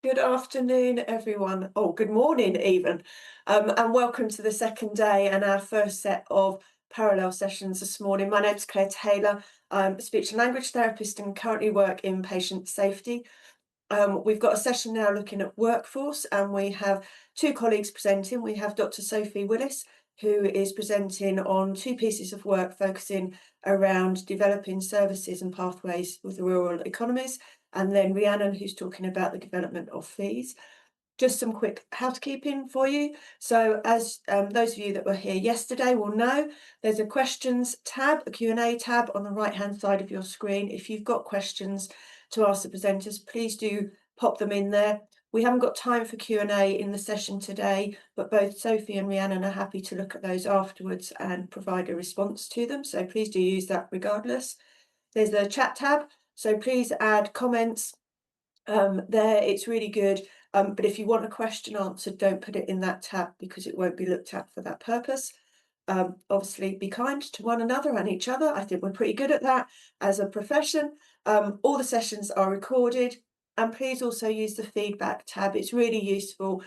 Good afternoon, everyone. Oh, good morning, even. And welcome to the second day and our first set of parallel sessions this morning. My name's Claire Taylor. I'm a speech and language therapist and currently work in patient safety. We've got a session now looking at workforce, and we have two colleagues presenting. We have Dr. Sophie Willis, who is presenting on two pieces of work focusing around developing services and pathways with the rural economies, and then Rhiannon, who's talking about the development of fees. Just some quick housekeeping for you. So as those of you that were here yesterday will know, there's a questions tab, a Q&A tab on the right-hand side of your screen. If you've got questions to ask the presenters, please do pop them in there. We haven't got time for Q&A in the session today, but both Sophie and Rhiannon are happy to look at those afterwards and provide a response to them. So please do use that regardless. There's the chat tab, so please add comments there. It's really good. But if you want a question answered, don't put it in that tab because it won't be looked at for that purpose. Obviously, be kind to one another and each other. I think we're pretty good at that as a profession. All the sessions are recorded. And please also use the feedback tab. It's really useful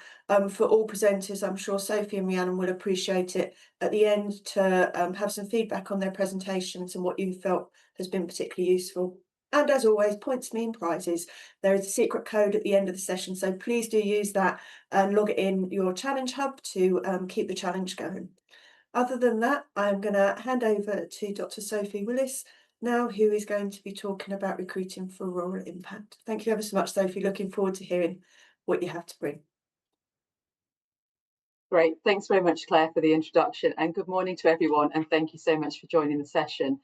for all presenters. I'm sure Sophie and Rhiannon will appreciate it at the end to have some feedback on their presentations and what you felt has been particularly useful. And as always, points mean prizes. There is a secret code at the end of the session, so please do use that and log it in your challenge hub to keep the challenge going. Other than that, I'm going to hand over to Dr. Sophie Willis now, who is going to be talking about recruiting for rural impact. Thank you ever so much, Sophie. Looking forward to hearing what you have to bring. Great. Thanks very much, Claire, for the introduction, and good morning to everyone, and thank you so much for joining the session.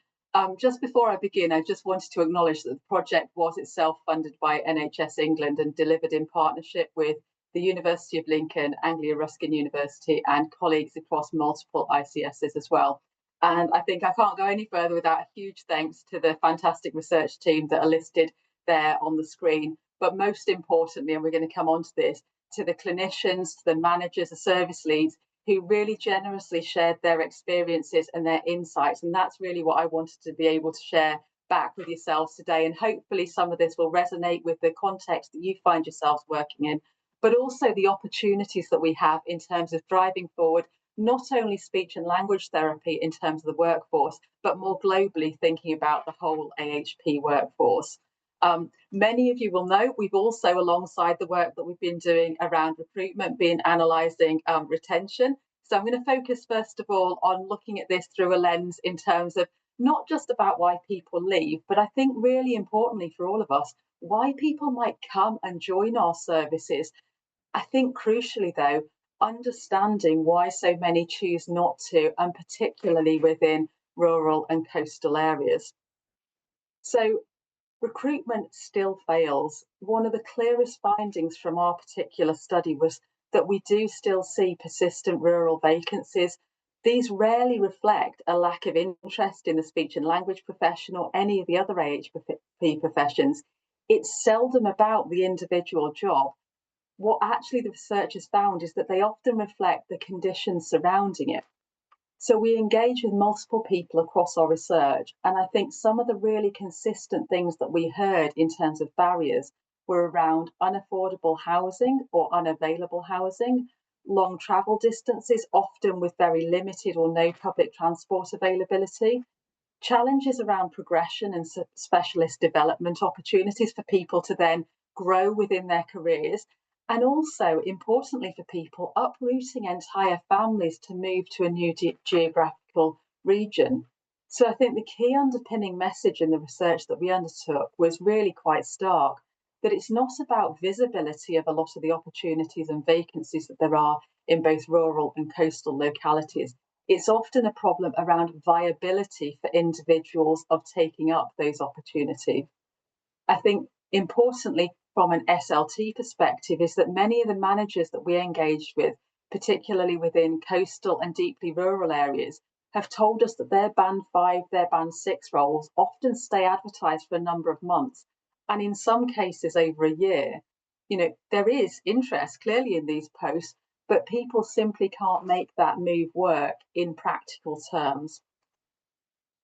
Just before I begin, I just wanted to acknowledge that the project was itself funded by NHS England and delivered in partnership with the University of Lincoln, Anglia Ruskin University, and colleagues across multiple ICSs as well. And I think I can't go any further without a huge thanks to the fantastic research team that are listed there on the screen. But most importantly, and we're going to come on to this, to the clinicians, to the managers, the service leads, who really generously shared their experiences and their insights. And that's really what I wanted to be able to share back with yourselves today. And hopefully some of this will resonate with the context that you find yourselves working in, but also the opportunities that we have in terms of driving forward not only speech and language therapy in terms of the workforce, but more globally thinking about the whole AHP workforce. Many of you will know we've also, alongside the work that we've been doing around recruitment, been analysing retention. So I'm going to focus first of all on looking at this through a lens in terms of not just about why people leave, but I think really importantly for all of us, why people might come and join our services. I think crucially though, understanding why so many choose not to, and particularly within rural and coastal areas. So recruitment still fails. One of the clearest findings from our particular study was that we do still see persistent rural vacancies. These rarely reflect a lack of interest in the speech and language profession or any of the other AHP professions. It's seldom about the individual job. What actually the research has found is that they often reflect the conditions surrounding it. So we engage with multiple people across our research, and I think some of the really consistent things that we heard in terms of barriers were around unaffordable housing or unavailable housing, long travel distances, often with very limited or no public transport availability, challenges around progression and specialist development opportunities for people to then grow within their careers, and also, importantly for people, uprooting entire families to move to a new geographical region. So I think the key underpinning message in the research that we undertook was really quite stark, that it's not about visibility of a lot of the opportunities and vacancies that there are in both rural and coastal localities. It's often a problem around viability for individuals of taking up those opportunities. I think importantly, from an SLT perspective, is that many of the managers that we engaged with, particularly within coastal and deeply rural areas, have told us that their band 5, their band 6 roles often stay advertised for a number of months, and in some cases over a year. You know, there is interest clearly in these posts, but people simply can't make that move work in practical terms.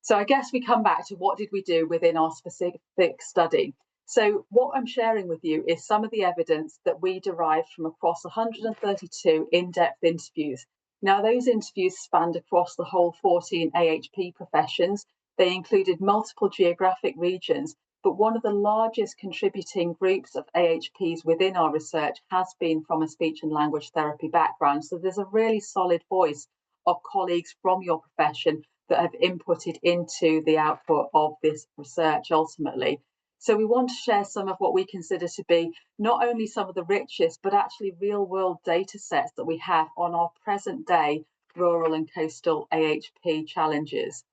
So I guess we come back to what did we do within our specific study. So, what I'm sharing with you is some of the evidence that we derived from across 132 in depth interviews. Now, those interviews spanned across the whole 14 AHP professions. They included multiple geographic regions, but one of the largest contributing groups of AHPs within our research has been from a speech and language therapy background. So, there's a really solid voice of colleagues from your profession that have inputted into the output of this research ultimately. So we want to share some of what we consider to be not only some of the richest, but actually real world data sets that we have on our present day rural and coastal AHP challenges.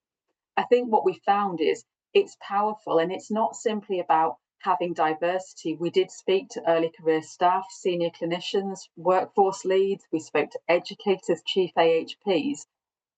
I think what we found is it's powerful and it's not simply about having diversity. We did speak to early career staff, senior clinicians, workforce leads, we spoke to educators, chief AHPs.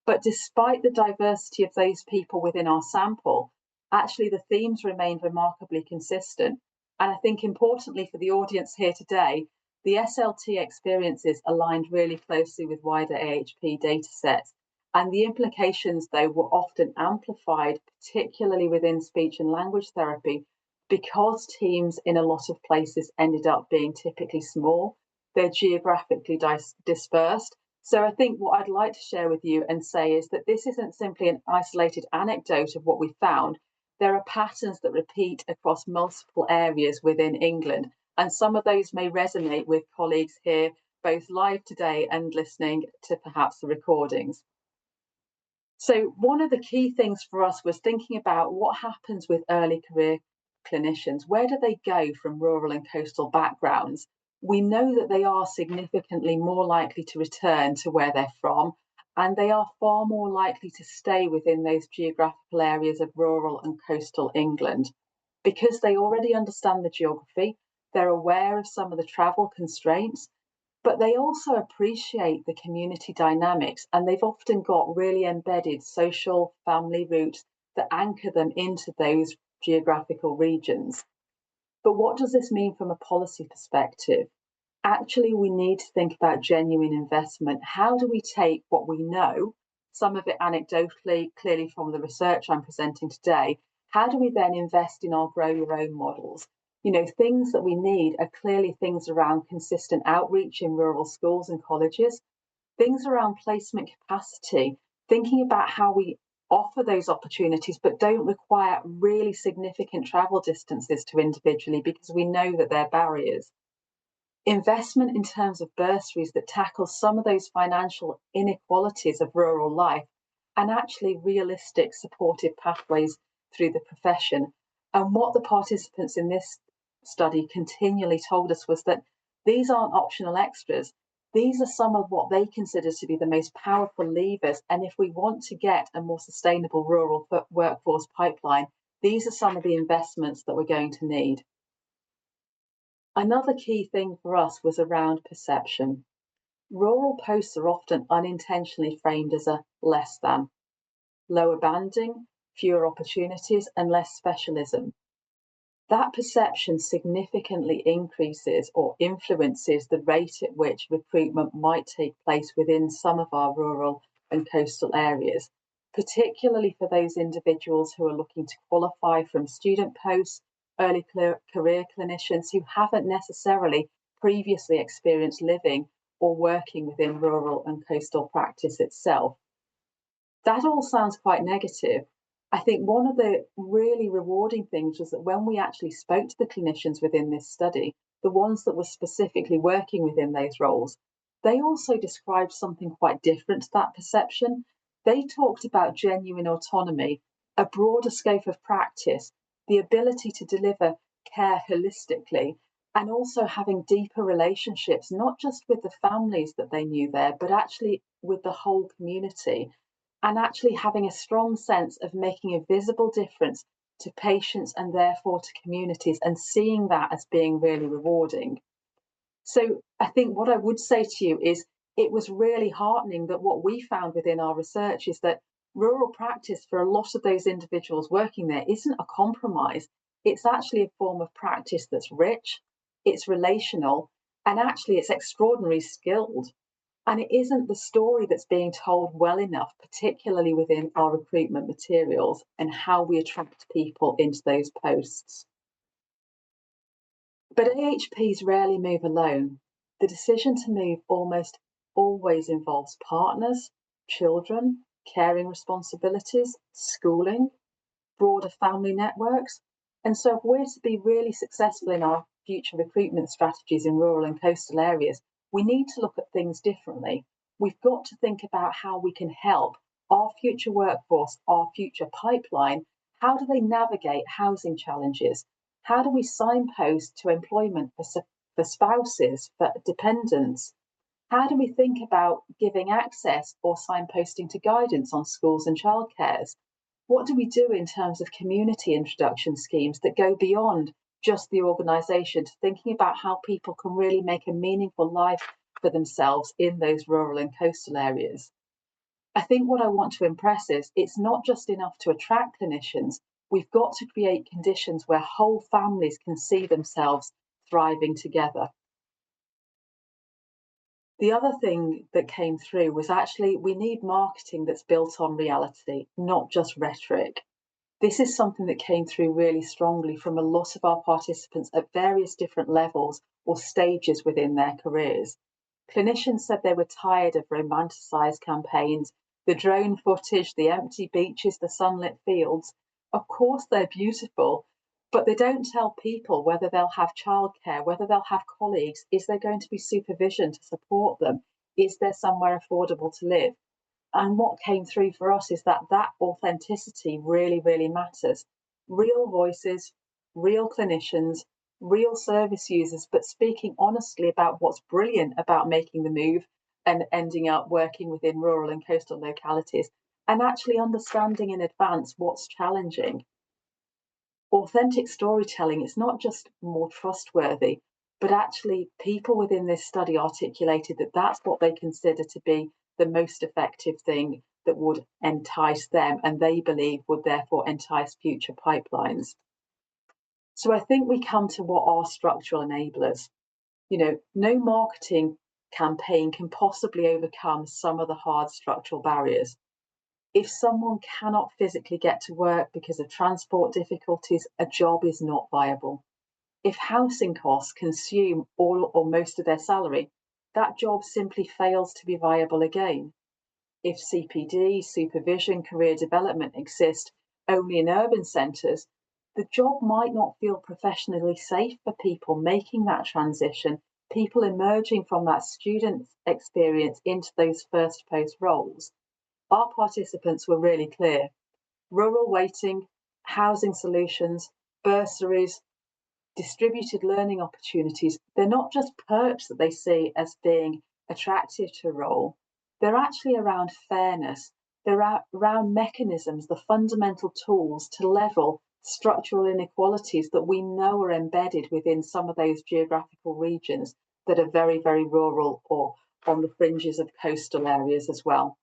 But despite the diversity of those people within our sample, actually the themes remained remarkably consistent. And I think importantly for the audience here today, the SLT experiences aligned really closely with wider AHP datasets. And the implications, though, were often amplified, particularly within speech and language therapy, because teams in a lot of places ended up being typically small. They're geographically dispersed. So I think what I'd like to share with you and say is that this isn't simply an isolated anecdote of what we found. There are patterns that repeat across multiple areas within England, and some of those may resonate with colleagues here, both live today and listening to perhaps the recordings. So one of the key things for us was thinking about what happens with early career clinicians. Where do they go from rural and coastal backgrounds? We know that they are significantly more likely to return to where they're from, and they are far more likely to stay within those geographical areas of rural and coastal England because they already understand the geography, they're aware of some of the travel constraints, but they also appreciate the community dynamics and they've often got really embedded social family roots that anchor them into those geographical regions. But what does this mean from a policy perspective? Actually, we need to think about genuine investment. How do we take what we know, some of it anecdotally, clearly from the research I'm presenting today, how do we then invest in our grow your own models? Things that we need are clearly things around consistent outreach in rural schools and colleges, things around placement capacity, thinking about how we offer those opportunities but don't require really significant travel distances to individually because we know that they're barriers. Investment in terms of bursaries that tackle some of those financial inequalities of rural life and actually realistic supportive pathways through the profession. And what the participants in this study continually told us was that these aren't optional extras. These are some of what they consider to be the most powerful levers. And if we want to get a more sustainable rural workforce pipeline, these are some of the investments that we're going to need. Another key thing for us was around perception. Rural posts are often unintentionally framed as a less than, lower banding, fewer opportunities, and less specialism. That perception significantly increases or influences the rate at which recruitment might take place within some of our rural and coastal areas, particularly for those individuals who are looking to qualify from student posts, early career clinicians who haven't necessarily previously experienced living or working within rural and coastal practice itself. That all sounds quite negative. I think one of the really rewarding things was that when we actually spoke to the clinicians within this study, the ones that were specifically working within those roles, they also described something quite different to that perception. They talked about genuine autonomy, a broader scope of practice, the ability to deliver care holistically, and also having deeper relationships, not just with the families that they knew there, but actually with the whole community and actually having a strong sense of making a visible difference to patients and therefore to communities and seeing that as being really rewarding. So I think what I would say to you is it was really heartening that what we found within our research is that rural practice for a lot of those individuals working there isn't a compromise. It's actually a form of practice that's rich, it's relational, and actually it's extraordinarily skilled. And it isn't the story that's being told well enough, particularly within our recruitment materials and how we attract people into those posts. But AHPs rarely move alone. The decision to move almost always involves partners, children, caring responsibilities, schooling, broader family networks. And so, if we're to be really successful in our future recruitment strategies in rural and coastal areas, we need to look at things differently. We've got to think about how we can help our future workforce, our future pipeline. How do they navigate housing challenges? How do we signpost to employment for spouses, for dependents? How do we think about giving access or signposting to guidance on schools and childcares? What do we do in terms of community introduction schemes that go beyond just the organisation to thinking about how people can really make a meaningful life for themselves in those rural and coastal areas? I think what I want to impress is it's not just enough to attract clinicians. We've got to create conditions where whole families can see themselves thriving together. The other thing that came through was actually we need marketing that's built on reality, not just rhetoric. This is something that came through really strongly from a lot of our participants at various different levels or stages within their careers. Clinicians said they were tired of romanticised campaigns, the drone footage, the empty beaches, the sunlit fields. Of course, they're beautiful, but they don't tell people whether they'll have childcare, whether they'll have colleagues. Is there going to be supervision to support them? Is there somewhere affordable to live? And what came through for us is that authenticity really, really matters. Real voices, real clinicians, real service users, but speaking honestly about what's brilliant about making the move and ending up working within rural and coastal localities, and actually understanding in advance what's challenging. Authentic storytelling is not just more trustworthy, but actually people within this study articulated that that's what they consider to be the most effective thing that would entice them and they believe would therefore entice future pipelines. So I think we come to what are structural enablers. No marketing campaign can possibly overcome some of the hard structural barriers. If someone cannot physically get to work because of transport difficulties, a job is not viable. If housing costs consume all or most of their salary, that job simply fails to be viable again. If CPD, supervision, career development exist only in urban centres, the job might not feel professionally safe for people making that transition, people emerging from that student experience into those first post roles. Our participants were really clear. Rural waiting, housing solutions, bursaries, distributed learning opportunities, they're not just perks that they see as being attractive to a role, they're actually around fairness, they're around mechanisms, the fundamental tools to level structural inequalities that we know are embedded within some of those geographical regions that are very, very rural or on the fringes of coastal areas as well.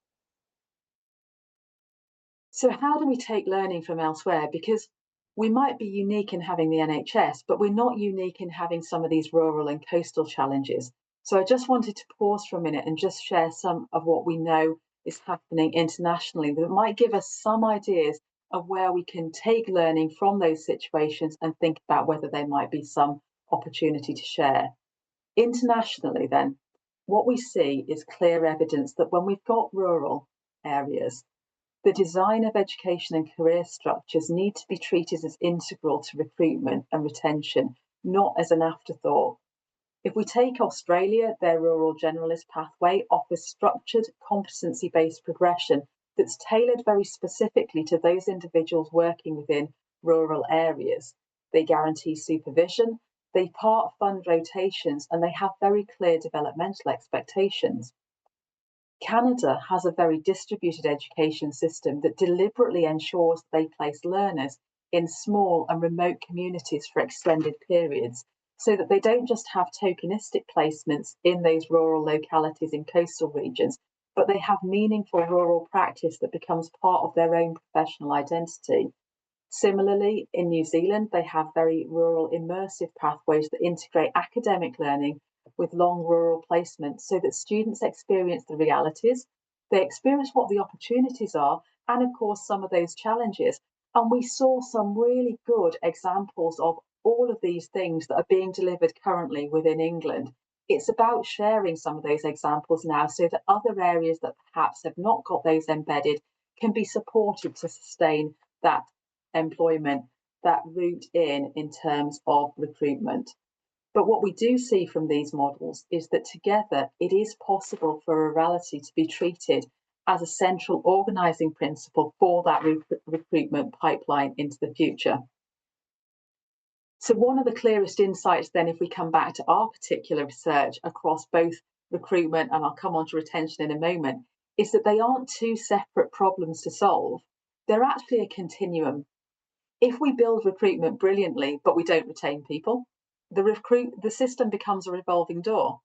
So, how do we take learning from elsewhere? Because we might be unique in having the NHS, but we're not unique in having some of these rural and coastal challenges. So, I just wanted to pause for a minute and just share some of what we know is happening internationally that might give us some ideas of where we can take learning from those situations and think about whether there might be some opportunity to share. Internationally, then, what we see is clear evidence that when we've got rural areas, the design of education and career structures need to be treated as integral to recruitment and retention, not as an afterthought. If we take Australia, their rural generalist pathway offers structured, competency based progression that's tailored very specifically to those individuals working within rural areas. They guarantee supervision, they part fund rotations, and they have very clear developmental expectations. Canada has a very distributed education system that deliberately ensures they place learners in small and remote communities for extended periods so that they don't just have tokenistic placements in those rural localities in coastal regions, but they have meaningful rural practice that becomes part of their own professional identity. Similarly, in New Zealand, they have very rural immersive pathways that integrate academic learning with long rural placements so that students experience the realities, they experience what the opportunities are, and of course, some of those challenges. And we saw some really good examples of all of these things that are being delivered currently within England. It's about sharing some of those examples now so that other areas that perhaps have not got those embedded can be supported to sustain that employment, that route in terms of recruitment. But what we do see from these models is that together it is possible for rurality to be treated as a central organising principle for that recruitment pipeline into the future. So one of the clearest insights then, if we come back to our particular research across both recruitment, and I'll come on to retention in a moment, is that they aren't two separate problems to solve. They're actually a continuum. If we build recruitment brilliantly, but we don't retain people, the system becomes a revolving door.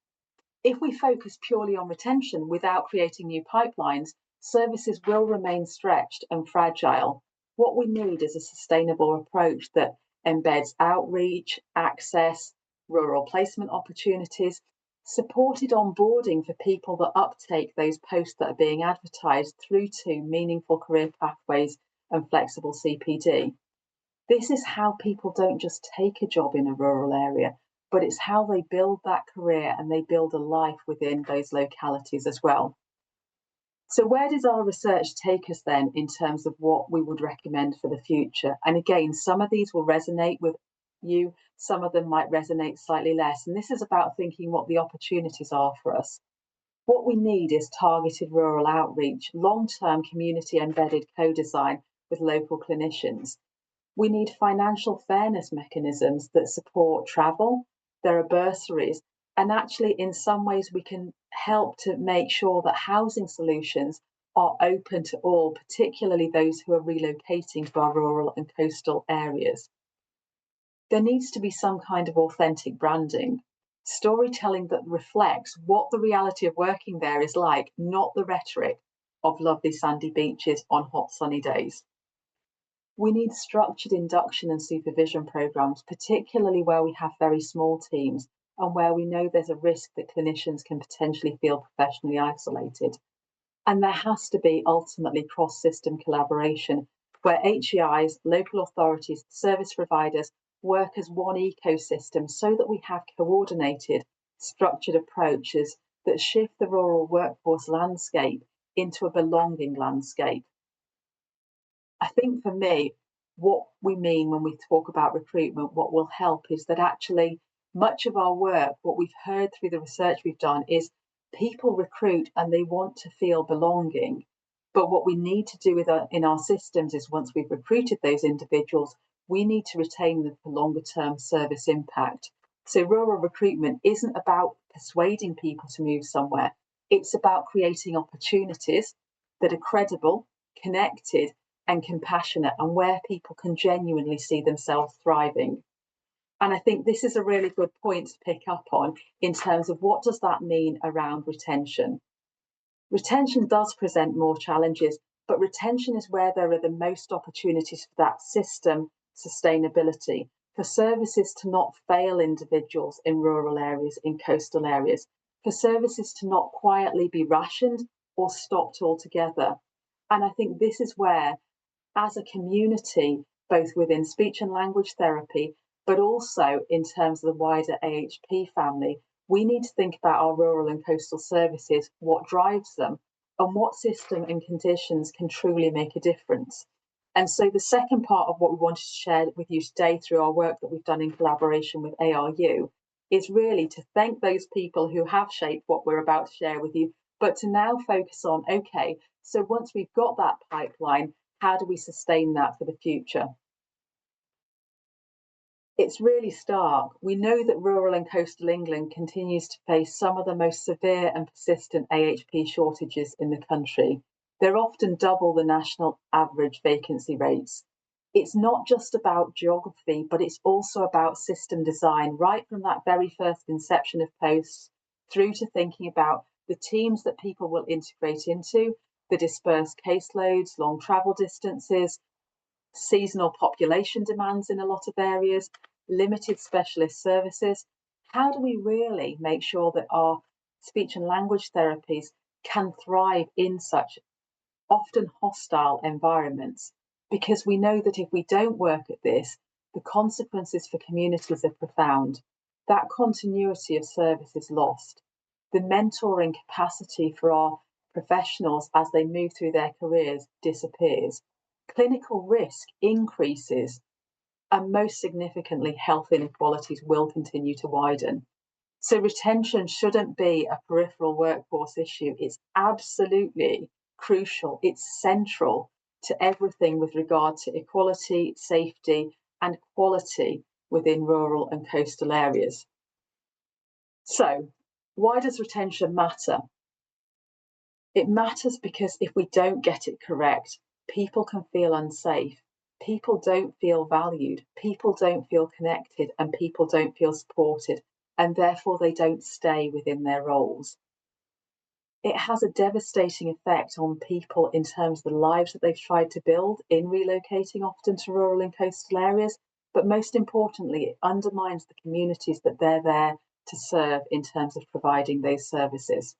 If we focus purely on retention without creating new pipelines, services will remain stretched and fragile. What we need is a sustainable approach that embeds outreach, access, rural placement opportunities, supported onboarding for people that uptake those posts that are being advertised through to meaningful career pathways and flexible CPD. This is how people don't just take a job in a rural area, but it's how they build that career and they build a life within those localities as well. So where does our research take us then in terms of what we would recommend for the future? And again, some of these will resonate with you, some of them might resonate slightly less. And this is about thinking what the opportunities are for us. What we need is targeted rural outreach, long-term community embedded co-design with local clinicians. We need financial fairness mechanisms that support travel. There are bursaries, and actually in some ways we can help to make sure that housing solutions are open to all, particularly those who are relocating to our rural and coastal areas. There needs to be some kind of authentic branding, storytelling that reflects what the reality of working there is like, not the rhetoric of lovely sandy beaches on hot sunny days. We need structured induction and supervision programs, particularly where we have very small teams and where we know there's a risk that clinicians can potentially feel professionally isolated. And there has to be ultimately cross-system collaboration where HEIs, local authorities, service providers work as one ecosystem so that we have coordinated, structured approaches that shift the rural workforce landscape into a belonging landscape. I think for me, what we mean when we talk about recruitment, what will help is that actually much of our work, what we've heard through the research we've done is people recruit and they want to feel belonging. But what we need to do in our systems is once we've recruited those individuals, we need to retain them for longer term service impact. So rural recruitment isn't about persuading people to move somewhere. It's about creating opportunities that are credible, connected, and compassionate, and where people can genuinely see themselves thriving. And I think this is a really good point to pick up on in terms of what does that mean around retention. Retention does present more challenges, but retention is where there are the most opportunities for that system sustainability, for services to not fail individuals in rural areas, in coastal areas, for services to not quietly be rationed or stopped altogether. And I think this is where, as a community, both within speech and language therapy, but also in terms of the wider AHP family, we need to think about our rural and coastal services, what drives them, and what system and conditions can truly make a difference. And so the second part of what we wanted to share with you today through our work that we've done in collaboration with ARU is really to thank those people who have shaped what we're about to share with you, but to now focus on, okay, so once we've got that pipeline, how do we sustain that for the future? It's really stark. We know that rural and coastal England continues to face some of the most severe and persistent AHP shortages in the country. They're often double the national average vacancy rates. It's not just about geography, but it's also about system design, right from that very first inception of posts through to thinking about the teams that people will integrate into, the dispersed caseloads, long travel distances, seasonal population demands in a lot of areas, limited specialist services. How do we really make sure that our speech and language therapies can thrive in such often hostile environments? Because we know that if we don't work at this, the consequences for communities are profound. That continuity of service is lost. The mentoring capacity for our professionals as they move through their careers disappears. Clinical risk increases, and most significantly, health inequalities will continue to widen. So retention shouldn't be a peripheral workforce issue. It's absolutely crucial. It's central to everything with regard to equality, safety, and quality within rural and coastal areas. So, why does retention matter? It matters because if we don't get it correct, people can feel unsafe. People don't feel valued. People don't feel connected, and people don't feel supported, and therefore they don't stay within their roles. It has a devastating effect on people in terms of the lives that they've tried to build in relocating often to rural and coastal areas. But most importantly, it undermines the communities that they're there to serve in terms of providing those services.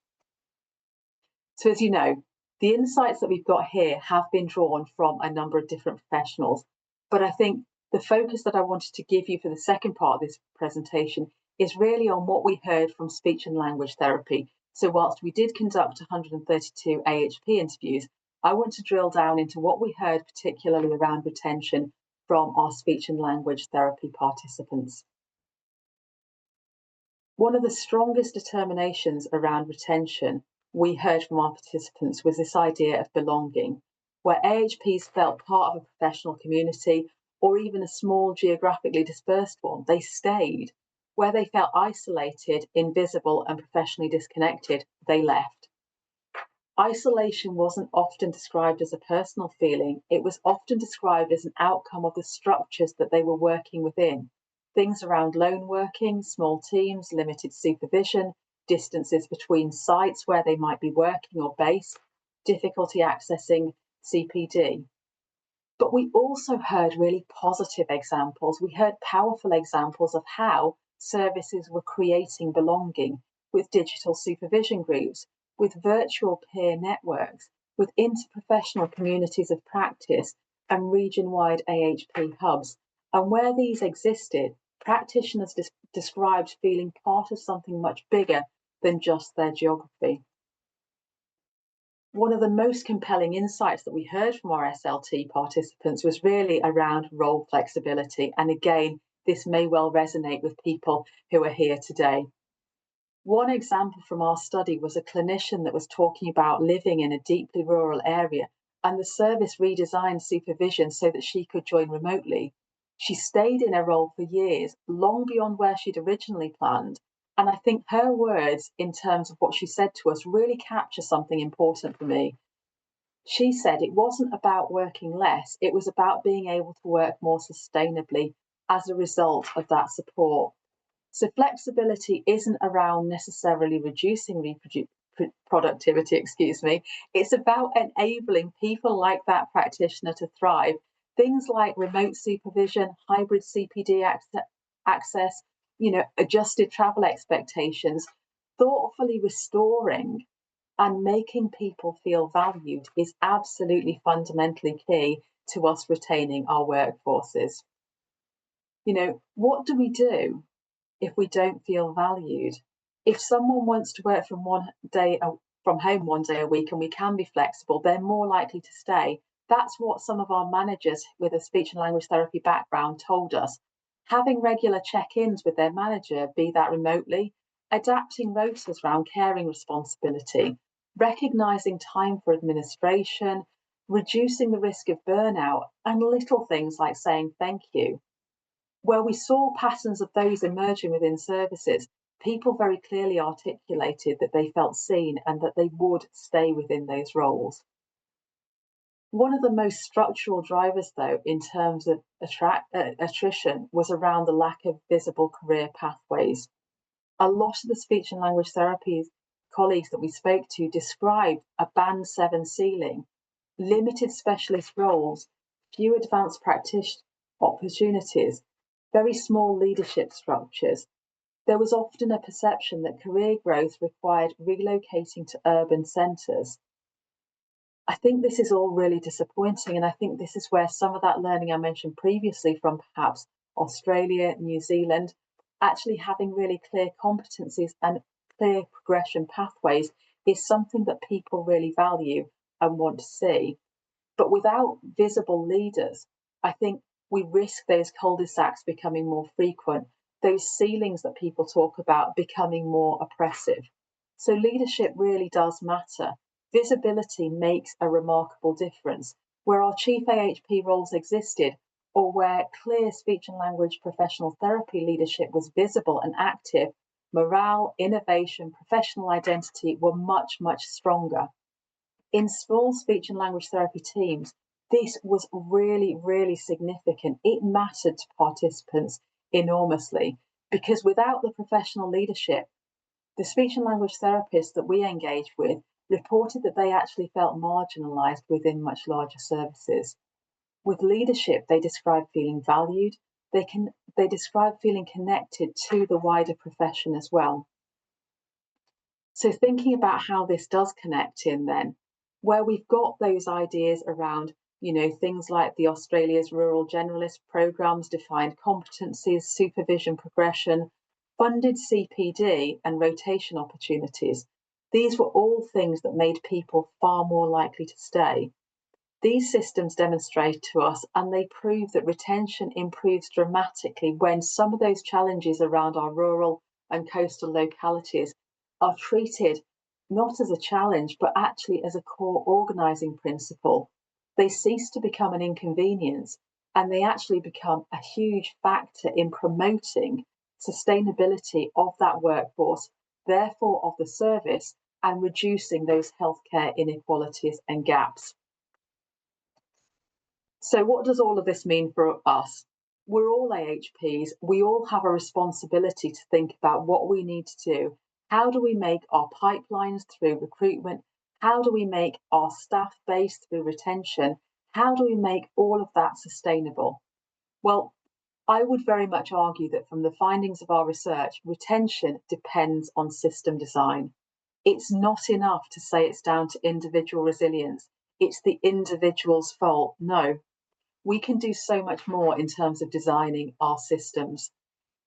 So as you know, the insights that we've got here have been drawn from a number of different professionals. But I think the focus that I wanted to give you for the second part of this presentation is really on what we heard from speech and language therapy. So whilst we did conduct 132 AHP interviews, I want to drill down into what we heard particularly around retention from our speech and language therapy participants. One of the strongest determinations around retention we heard from our participants was this idea of belonging, where AHPs felt part of a professional community or even a small geographically dispersed one. They stayed. Where they felt isolated, invisible, and professionally disconnected, they left. Isolation wasn't often described as a personal feeling, it was often described as an outcome of the structures that they were working within. Things around lone working, small teams, limited supervision, distances between sites where they might be working or based, difficulty accessing CPD. But we also heard really positive examples. We heard powerful examples of how services were creating belonging with digital supervision groups, with virtual peer networks, with interprofessional communities of practice and region-wide AHP hubs. And where these existed, practitioners described feeling part of something much bigger than just their geography. One of the most compelling insights that we heard from our SLT participants was really around role flexibility. And again, this may well resonate with people who are here today. One example from our study was a clinician that was talking about living in a deeply rural area, and the service redesigned supervision so that she could join remotely. She stayed in her role for years, long beyond where she'd originally planned. And I think her words, in terms of what she said to us, really capture something important for me. She said it wasn't about working less, it was about being able to work more sustainably as a result of that support. So flexibility isn't around necessarily reducing productivity, It's about enabling people like that practitioner to thrive. Things like remote supervision, hybrid CPD access, adjusted travel expectations, thoughtfully restoring and making people feel valued is absolutely fundamentally key to us retaining our workforces. What do we do if we don't feel valued? If someone wants to work from home one day a week and we can be flexible, they're more likely to stay. That's what some of our managers with a speech and language therapy background told us. Having regular check-ins with their manager, be that remotely, adapting rotas around caring responsibility, recognising time for administration, reducing the risk of burnout, and little things like saying thank you. Where we saw patterns of those emerging within services, people very clearly articulated that they felt seen and that they would stay within those roles. One of the most structural drivers, though, in terms of attrition was around the lack of visible career pathways. A lot of the speech and language therapy colleagues that we spoke to described a band 7 ceiling, limited specialist roles, few advanced practice opportunities, very small leadership structures. There was often a perception that career growth required relocating to urban centres. I think this is all really disappointing, and I think this is where some of that learning I mentioned previously from perhaps Australia, New Zealand, actually having really clear competencies and clear progression pathways is something that people really value and want to see. But without visible leaders, I think we risk those cul-de-sacs becoming more frequent, those ceilings that people talk about becoming more oppressive. So leadership really does matter. Visibility makes a remarkable difference. Where our chief AHP roles existed, or where clear speech and language professional therapy leadership was visible and active, morale, innovation, professional identity were much, much stronger. In small speech and language therapy teams, this was really, really significant. It mattered to participants enormously because without the professional leadership, the speech and language therapists that we engaged with reported that they actually felt marginalised within much larger services. With leadership, they describe feeling valued. They describe feeling connected to the wider profession as well. So thinking about how this does connect in then, where we've got those ideas around, things like the Australia's Rural Generalist Programmes, defined competencies, supervision progression, funded CPD and rotation opportunities. These were all things that made people far more likely to stay. These systems demonstrate to us and they prove that retention improves dramatically when some of those challenges around our rural and coastal localities are treated not as a challenge, but actually as a core organising principle. They cease to become an inconvenience and they actually become a huge factor in promoting sustainability of that workforce, therefore of the service, and reducing those healthcare inequalities and gaps. So what does all of this mean for us? We're all AHPs. We all have a responsibility to think about what we need to do. How do we make our pipelines through recruitment? How do we make our staff base through retention? How do we make all of that sustainable? Well, I would very much argue that from the findings of our research, retention depends on system design. It's not enough to say it's down to individual resilience. It's the individual's fault. No, we can do so much more in terms of designing our systems.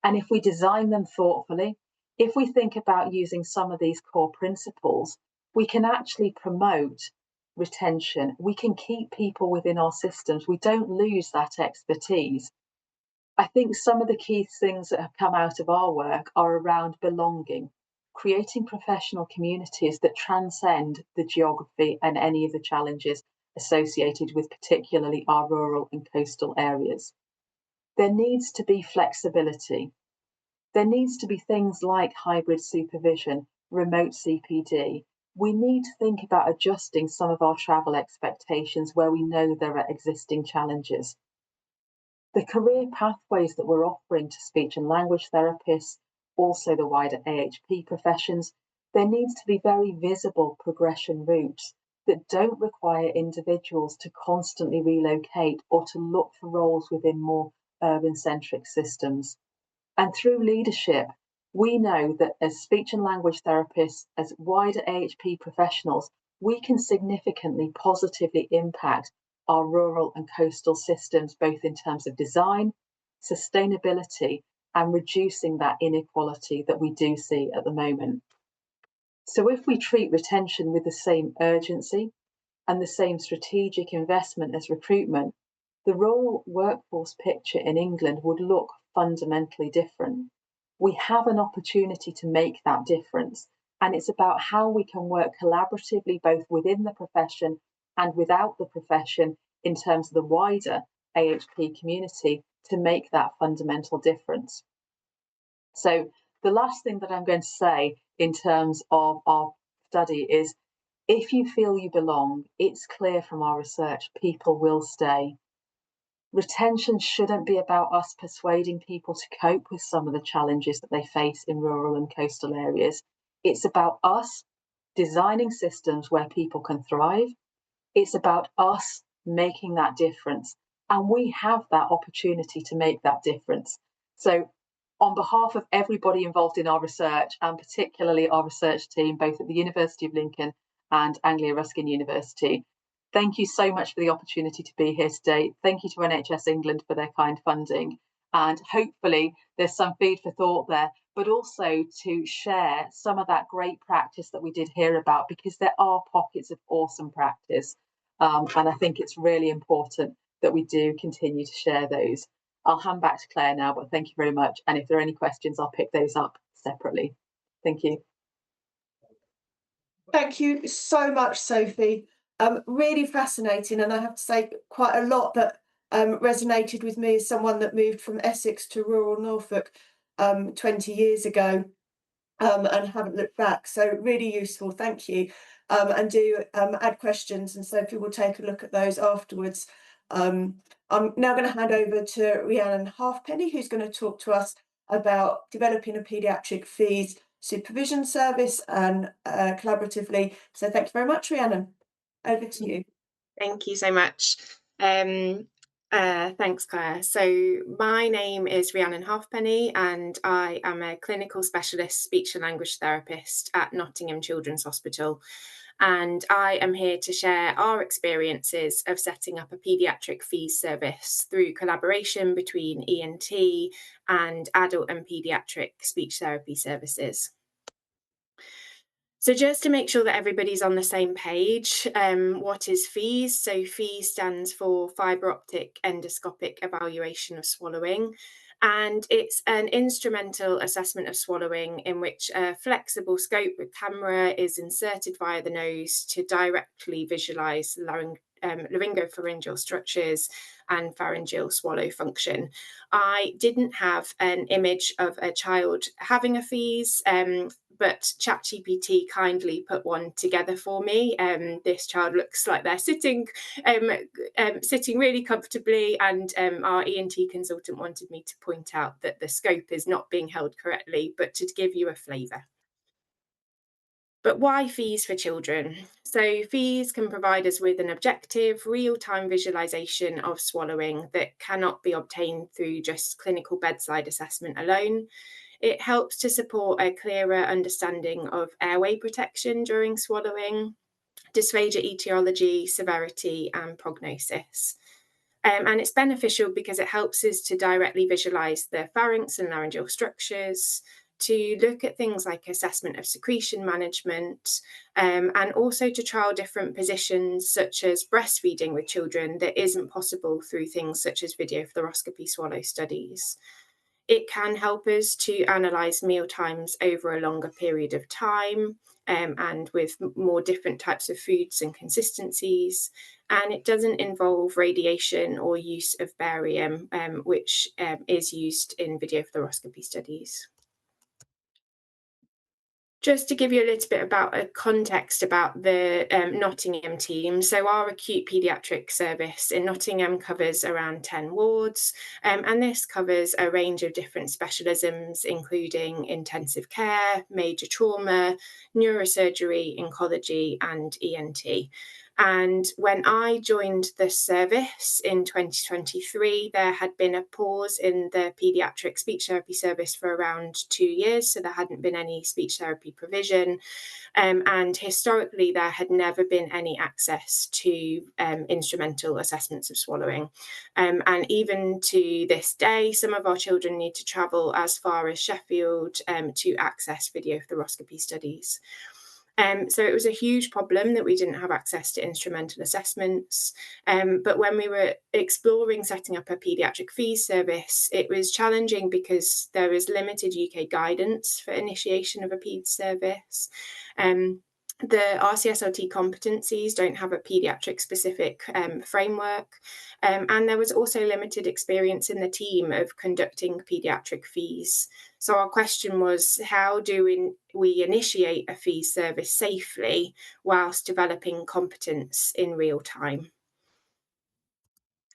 And if we design them thoughtfully, if we think about using some of these core principles, we can actually promote retention. We can keep people within our systems. We don't lose that expertise. I think some of the key things that have come out of our work are around belonging, creating professional communities that transcend the geography and any of the challenges associated with particularly our rural and coastal areas. There needs to be flexibility. There needs to be things like hybrid supervision, remote CPD. We need to think about adjusting some of our travel expectations where we know there are existing challenges. The career pathways that we're offering to speech and language therapists, also the wider AHP professions, there needs to be very visible progression routes that don't require individuals to constantly relocate or to look for roles within more urban-centric systems. And through leadership, we know that as speech and language therapists, as wider AHP professionals, we can significantly positively impact our rural and coastal systems, both in terms of design, sustainability, and reducing that inequality that we do see at the moment. So if we treat retention with the same urgency and the same strategic investment as recruitment, the rural workforce picture in England would look fundamentally different. We have an opportunity to make that difference, and it's about how we can work collaboratively both within the profession and without the profession in terms of the wider AHP community to make that fundamental difference. So the last thing that I'm going to say in terms of our study is if you feel you belong, it's clear from our research, people will stay. Retention shouldn't be about us persuading people to cope with some of the challenges that they face in rural and coastal areas. It's about us designing systems where people can thrive. It's about us making that difference. And we have that opportunity to make that difference. So on behalf of everybody involved in our research, and particularly our research team, both at the University of Lincoln and Anglia Ruskin University, thank you so much for the opportunity to be here today. Thank you to NHS England for their kind funding. And hopefully there's some food for thought there, but also to share some of that great practice that we did hear about, because there are pockets of awesome practice. And I think it's really important that we do continue to share those. I'll hand back to Claire now, but thank you very much. And if there are any questions, I'll pick those up separately. Thank you. Thank you so much, Sophie. Really fascinating, and I have to say quite a lot that resonated with me as someone that moved from Essex to rural Norfolk 20 years ago, and haven't looked back. So really useful, thank you. And do add questions, and Sophie will take a look at those afterwards. I'm now going to hand over to Rhiannon Halfpenny, who's going to talk to us about developing a paediatric fees supervision service and collaboratively. So thank you very much, Rhiannon. Over to you. Thank you so much. Thanks, Claire. So my name is Rhiannon Halfpenny, and I am a clinical specialist speech and language therapist at Nottingham Children's Hospital. And I am here to share our experiences of setting up a paediatric fees service through collaboration between ENT and adult and paediatric speech therapy services. So just to make sure that everybody's on the same page, what is FEES? So FEES stands for Fibre Optic Endoscopic Evaluation of Swallowing. And it's an instrumental assessment of swallowing in which a flexible scope with camera is inserted via the nose to directly visualise laryngopharyngeal structures and pharyngeal swallow function. I didn't have an image of a child having a FEES, but ChatGPT kindly put one together for me. This child looks like they're sitting really comfortably, and our ENT consultant wanted me to point out that the scope is not being held correctly, but to give you a flavour. But why FEES for children? So FEES can provide us with an objective, real-time visualisation of swallowing that cannot be obtained through just clinical bedside assessment alone. It helps to support a clearer understanding of airway protection during swallowing, dysphagia etiology, severity, and prognosis. And it's beneficial because it helps us to directly visualise the pharynx and laryngeal structures, to look at things like assessment of secretion management, and also to trial different positions such as breastfeeding with children that isn't possible through things such as video fluoroscopy swallow studies. It can help us to analyse meal times over a longer period of time, and with more different types of foods and consistencies. And it doesn't involve radiation or use of barium, which is used in video fluoroscopy studies. Just to give you a little bit about a context about the Nottingham team. So our acute paediatric service in Nottingham covers around 10 wards, and this covers a range of different specialisms, including intensive care, major trauma, neurosurgery, oncology, and ENT. And when I joined the service in 2023, there had been a pause in the paediatric speech therapy service for around 2 years. So there hadn't been any speech therapy provision. And historically, there had never been any access to instrumental assessments of swallowing. And even to this day, some of our children need to travel as far as Sheffield to access video fluoroscopy studies. So it was a huge problem that we didn't have access to instrumental assessments. But when we were exploring setting up a paediatric fees service, it was challenging because there is limited UK guidance for initiation of a PEDS service. The RCSLT competencies don't have a paediatric specific framework. And there was also limited experience in the team of conducting paediatric fees. So our question was, how do we initiate a fees service safely whilst developing competence in real time?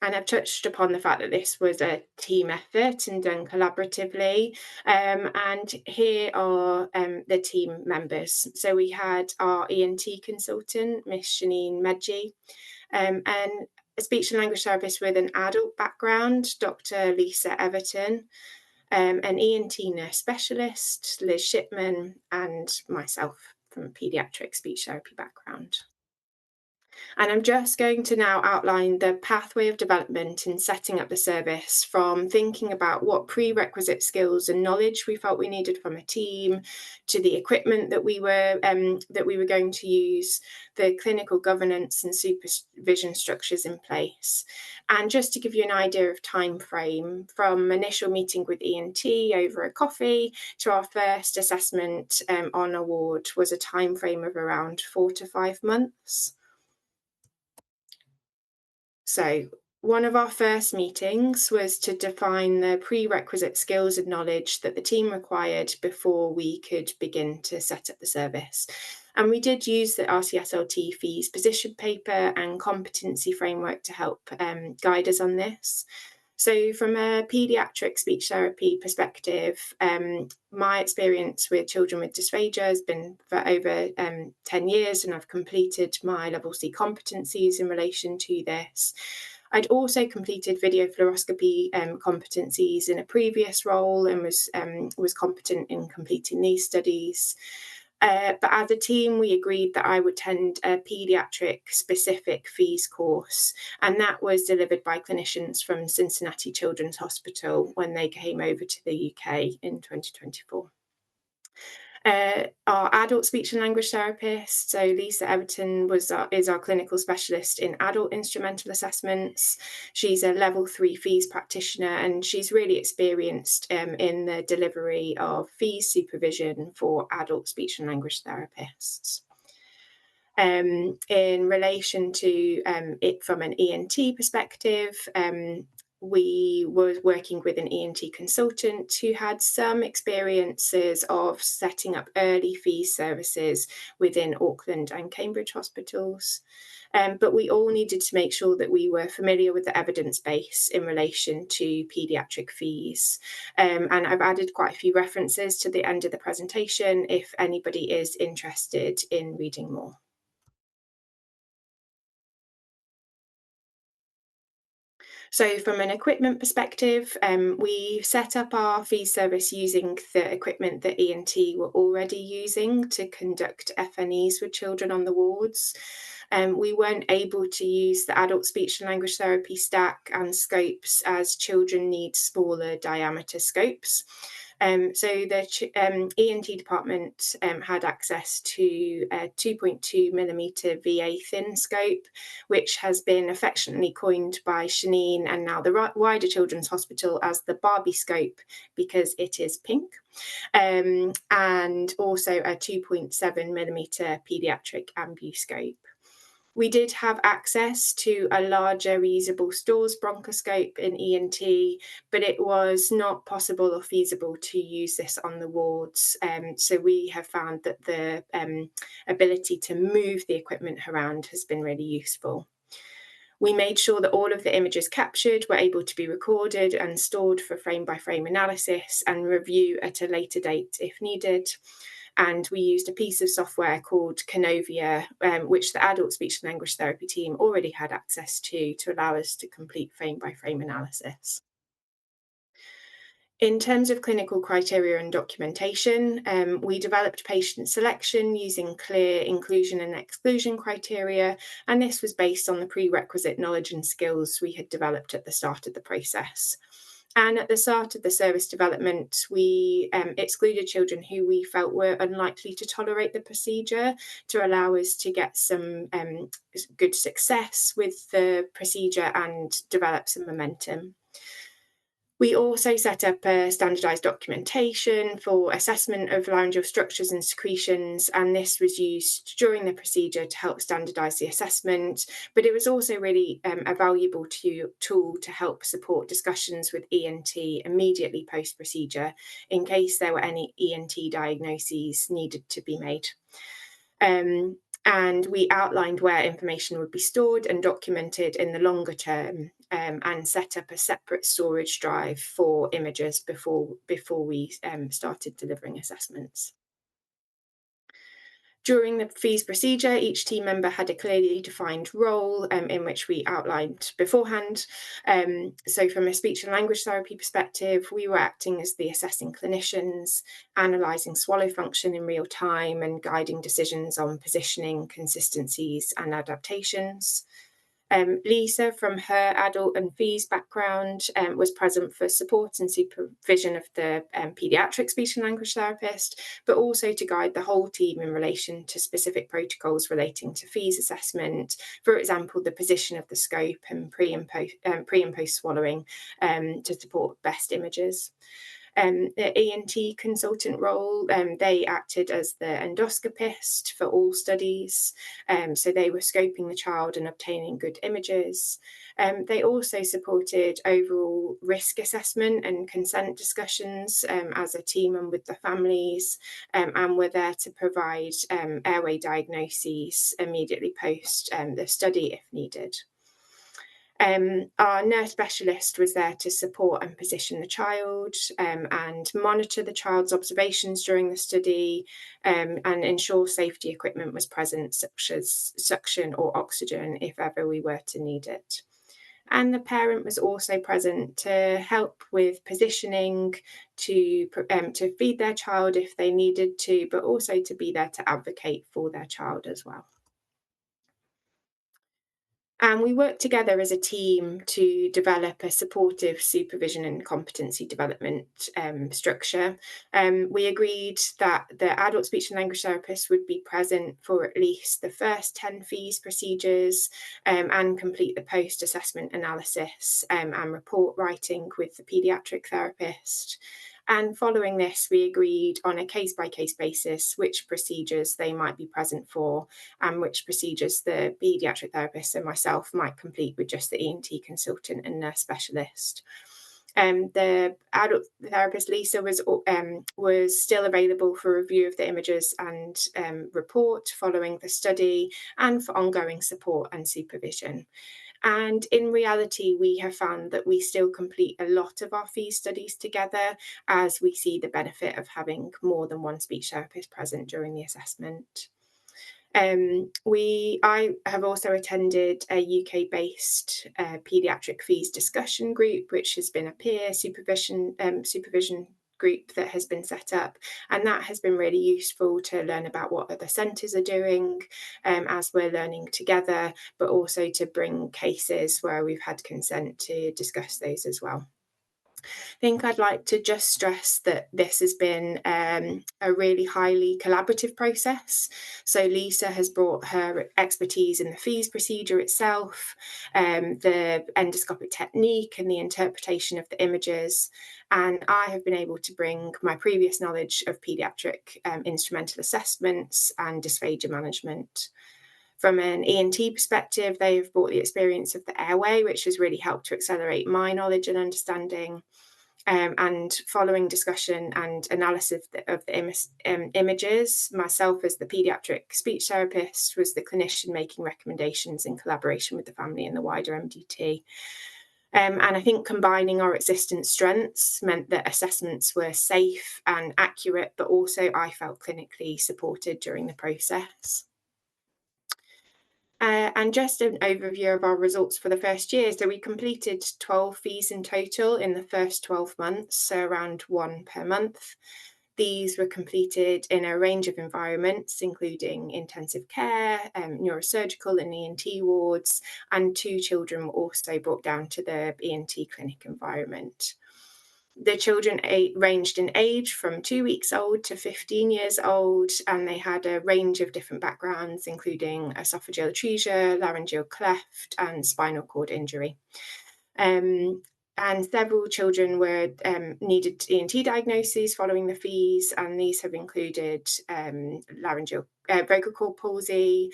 And I've touched upon the fact that this was a team effort and done collaboratively. And here are the team members. So we had our ENT consultant, Miss Shanine Medji, and a speech and language therapist with an adult background, Dr. Lisa Everton, an ENT nurse specialist, Liz Shipman, and myself from a paediatric speech therapy background. And I'm just going to now outline the pathway of development in setting up the service, from thinking about what prerequisite skills and knowledge we felt we needed from a team, to the equipment that we were going to use, the clinical governance and supervision structures in place. And just to give you an idea of time frame, from initial meeting with ENT over a coffee to our first assessment on award was a time frame of around 4 to 5 months. So, one of our first meetings was to define the prerequisite skills and knowledge that the team required before we could begin to set up the service. And we did use the RCSLT fees position paper and competency framework to help guide us on this. So, from a paediatric speech therapy perspective, my experience with children with dysphagia has been for over 10 years, and I've completed my level C competencies in relation to this. I'd also completed video fluoroscopy competencies in a previous role and was competent in completing these studies. But as a team, we agreed that I would attend a paediatric specific fees course, and that was delivered by clinicians from Cincinnati Children's Hospital when they came over to the UK in 2024. Our adult speech and language therapist, so Lisa Everton, is our clinical specialist in adult instrumental assessments. She's a level 3 fees practitioner, and she's really experienced in the delivery of fees supervision for adult speech and language therapists. In relation to it from an ENT perspective, we were working with an ENT consultant who had some experiences of setting up early fee services within Auckland and Cambridge hospitals. But we all needed to make sure that we were familiar with the evidence base in relation to paediatric fees. And I've added quite a few references to the end of the presentation if anybody is interested in reading more. So from an equipment perspective, we set up our fee service using the equipment that ENT were already using to conduct FNEs with children on the wards. We weren't able to use the adult speech and language therapy stack and scopes as children need smaller diameter scopes. So the ENT department had access to a 2.2 millimeter VA thin scope, which has been affectionately coined by Shanine and now the wider Children's Hospital as the Barbie scope because it is pink, and also a 2.7 millimeter paediatric ambu scope. We did have access to a larger reusable Stores bronchoscope in ENT, but it was not possible or feasible to use this on the wards. So we have found that the ability to move the equipment around has been really useful. We made sure that all of the images captured were able to be recorded and stored for frame-by-frame analysis and review at a later date if needed. And we used a piece of software called Canovia, which the adult speech and language therapy team already had access to allow us to complete frame-by-frame analysis. In terms of clinical criteria and documentation, we developed patient selection using clear inclusion and exclusion criteria, and this was based on the prerequisite knowledge and skills we had developed at the start of the process. And at the start of the service development, we excluded children who we felt were unlikely to tolerate the procedure to allow us to get some good success with the procedure and develop some momentum. We also set up a standardised documentation for assessment of laryngeal structures and secretions, and this was used during the procedure to help standardise the assessment, but it was also really a valuable tool to help support discussions with ENT immediately post-procedure in case there were any ENT diagnoses needed to be made. And we outlined where information would be stored and documented in the longer term, and set up a separate storage drive for images before we started delivering assessments. During the fees procedure, each team member had a clearly defined role in which we outlined beforehand. So from a speech and language therapy perspective, we were acting as the assessing clinicians, analysing swallow function in real time and guiding decisions on positioning, consistencies and adaptations. Lisa, from her adult and fees background, was present for support and supervision of the paediatric speech and language therapist, but also to guide the whole team in relation to specific protocols relating to fees assessment, for example, the position of the scope and pre and post swallowing to support best images. The ENT consultant role, they acted as the endoscopist for all studies. So they were scoping the child and obtaining good images. They also supported overall risk assessment and consent discussions as a team and with the families, and were there to provide airway diagnoses immediately post the study if needed. Our nurse specialist was there to support and position the child and monitor the child's observations during the study and ensure safety equipment was present, such as suction or oxygen, if ever we were to need it. And the parent was also present to help with positioning, to feed their child if they needed to, but also to be there to advocate for their child as well. And we worked together as a team to develop a supportive supervision and competency development structure. We agreed that the adult speech and language therapist would be present for at least the first 10 fees procedures and complete the post-assessment analysis and report writing with the paediatric therapist. And following this, we agreed on a case-by-case basis which procedures they might be present for and which procedures the paediatric therapist and myself might complete with just the ENT consultant and nurse specialist. The adult therapist, Lisa, was still available for review of the images and report following the study and for ongoing support and supervision. And in reality, we have found that we still complete a lot of our fees studies together as we see the benefit of having more than one speech therapist present during the assessment. I have also attended a UK-based paediatric fees discussion group, which has been a peer supervision group that has been set up, and that has been really useful to learn about what other centres are doing as we're learning together, but also to bring cases where we've had consent to discuss those as well. I think I'd like to just stress that this has been a really highly collaborative process. So Lisa has brought her expertise in the fees procedure itself, the endoscopic technique and the interpretation of the images. And I have been able to bring my previous knowledge of paediatric instrumental assessments and dysphagia management. From an ENT perspective, they have brought the experience of the airway, which has really helped to accelerate my knowledge and understanding. And following discussion and analysis of the images, myself as the paediatric speech therapist was the clinician making recommendations in collaboration with the family and the wider MDT. And I think combining our existing strengths meant that assessments were safe and accurate, but also I felt clinically supported during the process. And just an overview of our results for the first year. So we completed 12 fees in total in the first 12 months, so around one per month. These were completed in a range of environments, including intensive care, neurosurgical and ENT wards, and 2 children were also brought down to the ENT clinic environment. The children ranged in age from 2 weeks old to 15 years old, and they had a range of different backgrounds, including esophageal atresia, laryngeal cleft, and spinal cord injury. And several children were needed ENT diagnoses following the fees, and these have included laryngeal vocal cord palsy,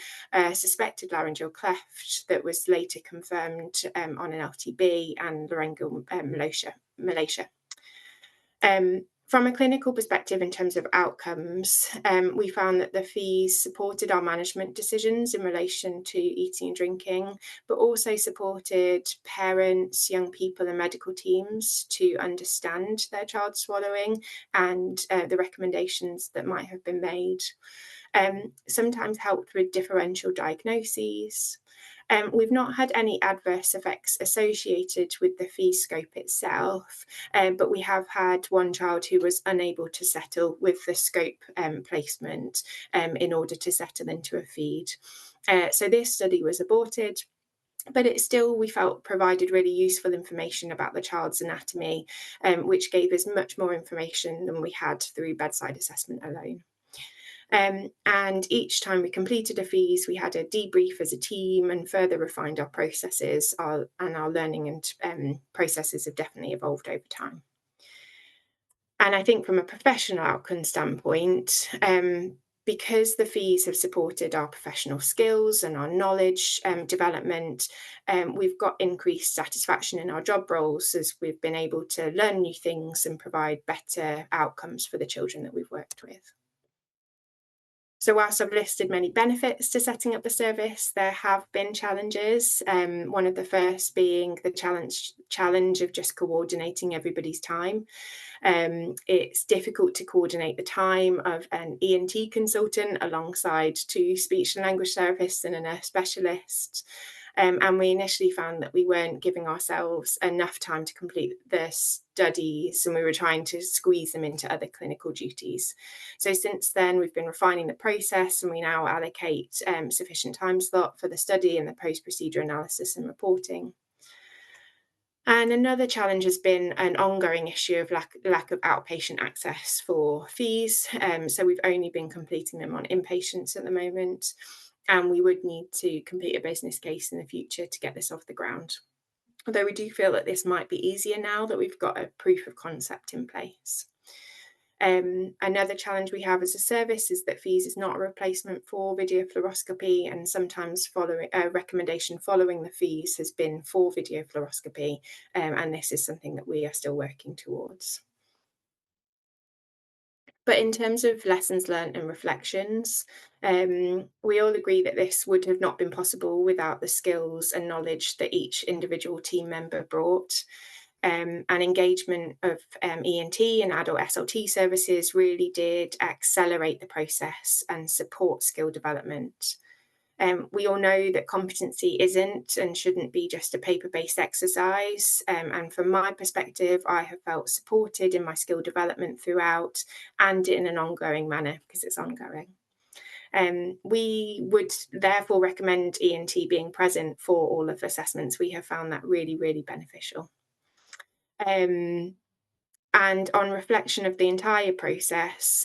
suspected laryngeal cleft that was later confirmed on an LTB, and laryngeal malacia. From a clinical perspective, in terms of outcomes, we found that the fees supported our management decisions in relation to eating and drinking, but also supported parents, young people, and medical teams to understand their child's swallowing and the recommendations that might have been made. Sometimes helped with differential diagnoses. We've not had any adverse effects associated with the fee scope itself, but we have had one child who was unable to settle with the scope placement in order to settle into a feed. So this study was aborted, but it still, we felt, provided really useful information about the child's anatomy, which gave us much more information than we had through bedside assessment alone. And each time we completed a fees, we had a debrief as a team and further refined our processes, and our learning and processes have definitely evolved over time. And I think from a professional outcome standpoint, because the fees have supported our professional skills and our knowledge development, we've got increased satisfaction in our job roles as we've been able to learn new things and provide better outcomes for the children that we've worked with. So whilst I've listed many benefits to setting up the service, there have been challenges. One of the first being the challenge of just coordinating everybody's time. It's difficult to coordinate the time of an ENT consultant alongside two speech and language therapists and a nurse specialist. And we initially found that we weren't giving ourselves enough time to complete the studies, and we were trying to squeeze them into other clinical duties. So since then, we've been refining the process, and we now allocate sufficient time slot for the study and the post-procedure analysis and reporting. And another challenge has been an ongoing issue of lack of outpatient access for fees. So we've only been completing them on inpatients at the moment, and we would need to complete a business case in the future to get this off the ground. Although we do feel that this might be easier now that we've got a proof of concept in place. Another challenge we have as a service is that fees is not a replacement for video fluoroscopy, and sometimes a recommendation following the fees has been for video fluoroscopy, and this is something that we are still working towards. But in terms of lessons learned and reflections, we all agree that this would have not been possible without the skills and knowledge that each individual team member brought. And engagement of ENT and adult SLT services really did accelerate the process and support skill development. We all know that competency isn't and shouldn't be just a paper-based exercise. And from my perspective, I have felt supported in my skill development throughout and in an ongoing manner because it's ongoing. We would therefore recommend ENT being present for all of the assessments. We have found that really, really beneficial. And on reflection of the entire process,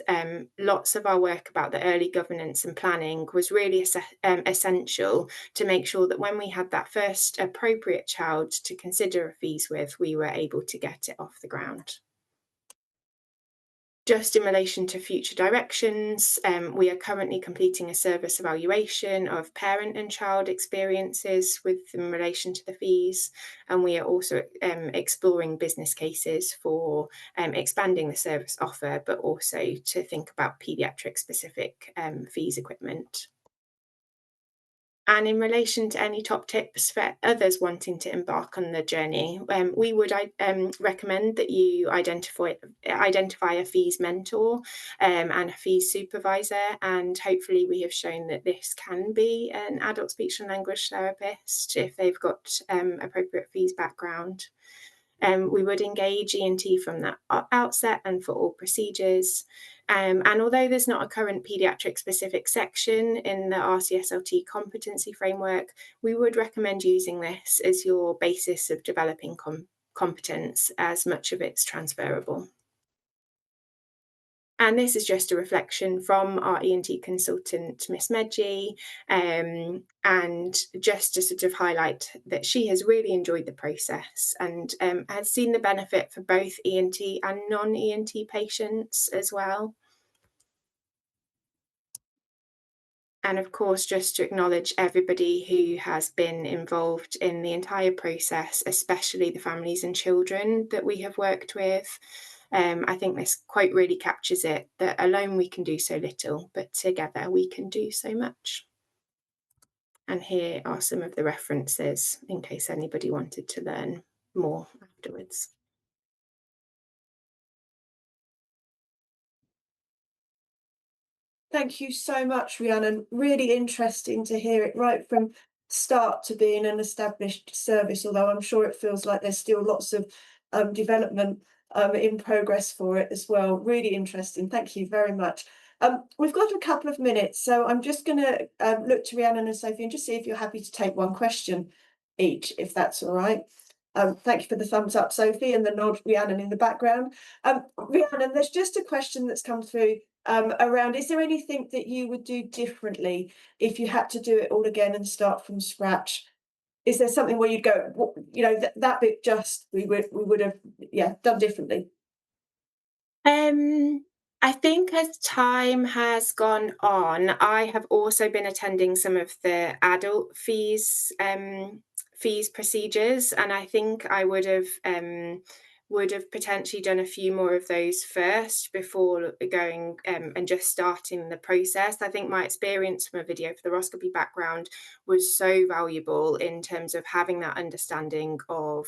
lots of our work about the early governance and planning was really essential to make sure that when we had that first appropriate child to consider a fees with, we were able to get it off the ground. Just in relation to future directions, we are currently completing a service evaluation of parent and child experiences in relation to the fees, and we are also exploring business cases for expanding the service offer, but also to think about paediatric specific fees equipment. And in relation to any top tips for others wanting to embark on the journey, we would recommend that you identify a fees mentor and a fees supervisor. And hopefully we have shown that this can be an adult speech and language therapist if they've got appropriate fees background. We would engage ENT from that outset and for all procedures. And although there's not a current paediatric specific section in the RCSLT competency framework, we would recommend using this as your basis of developing competence, as much of it's transferable. And this is just a reflection from our ENT consultant, Miss Medji, and just to sort of highlight that she has really enjoyed the process and has seen the benefit for both ENT and non-ENT patients as well. And of course, just to acknowledge everybody who has been involved in the entire process, especially the families and children that we have worked with. I think this quote really captures it, that alone we can do so little, but together we can do so much. And here are some of the references in case anybody wanted to learn more afterwards. Thank you so much, Rhiannon. Really interesting to hear it right from start to being an established service, although I'm sure it feels like there's still lots of development in progress for it as well. Really interesting. Thank you very much. We've got a couple of minutes, so I'm just going to look to Rhiannon and Sophie and just see if you're happy to take one question each, if that's all right. Thank you for the thumbs up, Sophie, and the nod, Rhiannon, in the background. Rhiannon, there's just a question that's come through around, is there anything that you would do differently if you had to do it all again and start from scratch? Is there something where you'd go, you know, that bit just we would have, yeah, done differently? I think as time has gone on, I have also been attending some of the adult fees procedures, and I think I would have potentially done a few more of those first before going and just starting the process. I think my experience from a video fluoroscopy background was so valuable in terms of having that understanding of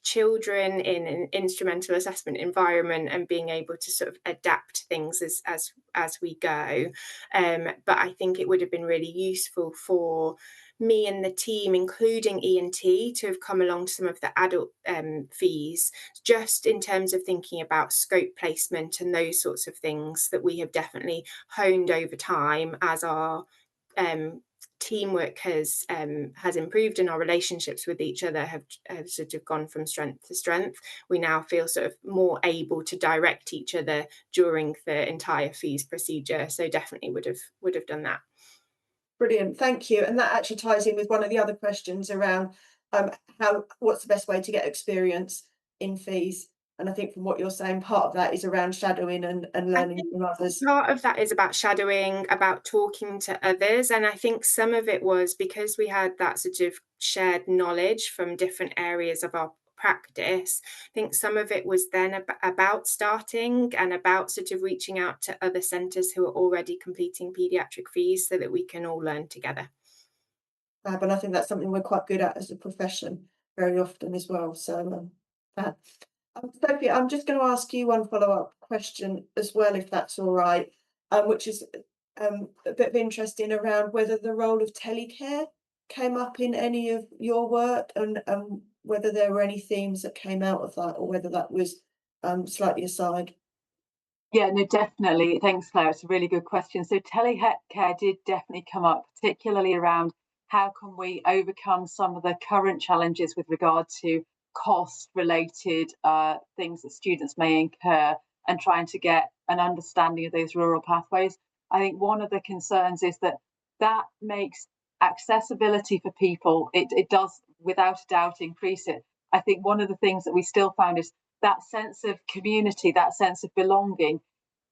children in an instrumental assessment environment and being able to sort of adapt things as we go. But I think it would have been really useful for me and the team, including ENT, to have come along to some of the adult fees, just in terms of thinking about scope placement and those sorts of things that we have definitely honed over time as our teamwork has improved and our relationships with each other have sort of gone from strength to strength. We now feel sort of more able to direct each other during the entire fees procedure. So definitely would have done that. Brilliant, thank you. And that actually ties in with one of the other questions around what's the best way to get experience in fees? And I think from what you're saying, part of that is around shadowing and I learning think from others. part of that is about shadowing, about talking to others. And I think some of it was because we had that sort of shared knowledge from different areas of our practice. I think some of it was then about starting and about sort of reaching out to other centres who are already completing paediatric fees so that we can all learn together. And I think that's something we're quite good at as a profession very often as well. So, Sophie, I'm just going to ask you one follow-up question as well, if that's all right, which is a bit of interesting around whether the role of telecare came up in any of your work and whether there were any themes that came out of that or whether that was slightly aside. Yeah, no, definitely. Thanks, Claire. It's a really good question. So telecare did definitely come up, particularly around how can we overcome some of the current challenges with regard to cost-related things that students may incur and trying to get an understanding of those rural pathways. I think one of the concerns is that that makes accessibility for people, it does without a doubt increase it. I think one of the things that we still found is that sense of community, that sense of belonging,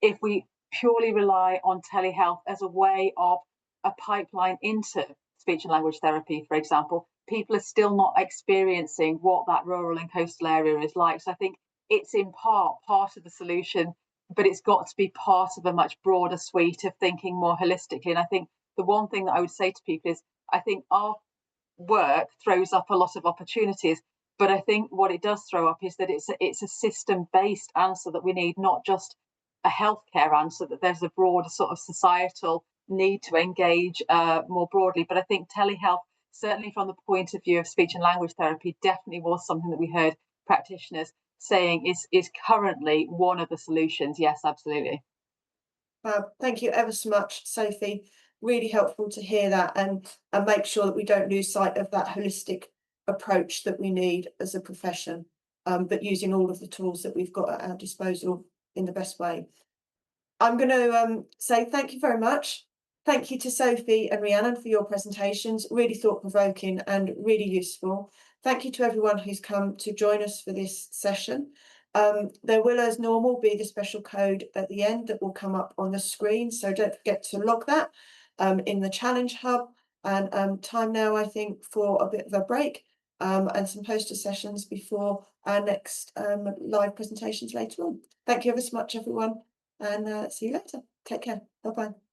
if we purely rely on telehealth as a way of a pipeline into speech and language therapy, for example, people are still not experiencing what that rural and coastal area is like. So I think it's in part of the solution, but it's got to be part of a much broader suite of thinking more holistically. And I think the one thing that I would say to people is I think our work throws up a lot of opportunities, but I think what it does throw up is that it's a system-based answer that we need, not just a healthcare answer, that there's a broader sort of societal need to engage more broadly. But I think telehealth, certainly from the point of view of speech and language therapy, definitely was something that we heard practitioners saying is currently one of the solutions. Yes, absolutely. Thank you ever so much, Sophie. Really helpful to hear that and make sure that we don't lose sight of that holistic approach that we need as a profession, but using all of the tools that we've got at our disposal in the best way. I'm going to say thank you very much. Thank you to Sophie and Rhiannon for your presentations, really thought-provoking and really useful. Thank you to everyone who's come to join us for this session. There will, as normal, be the special code at the end that will come up on the screen, so don't forget to log that in the Challenge Hub. And time now, I think, for a bit of a break and some poster sessions before our next live presentations later on. Thank you ever so much, everyone, and see you later. Take care. Bye-bye.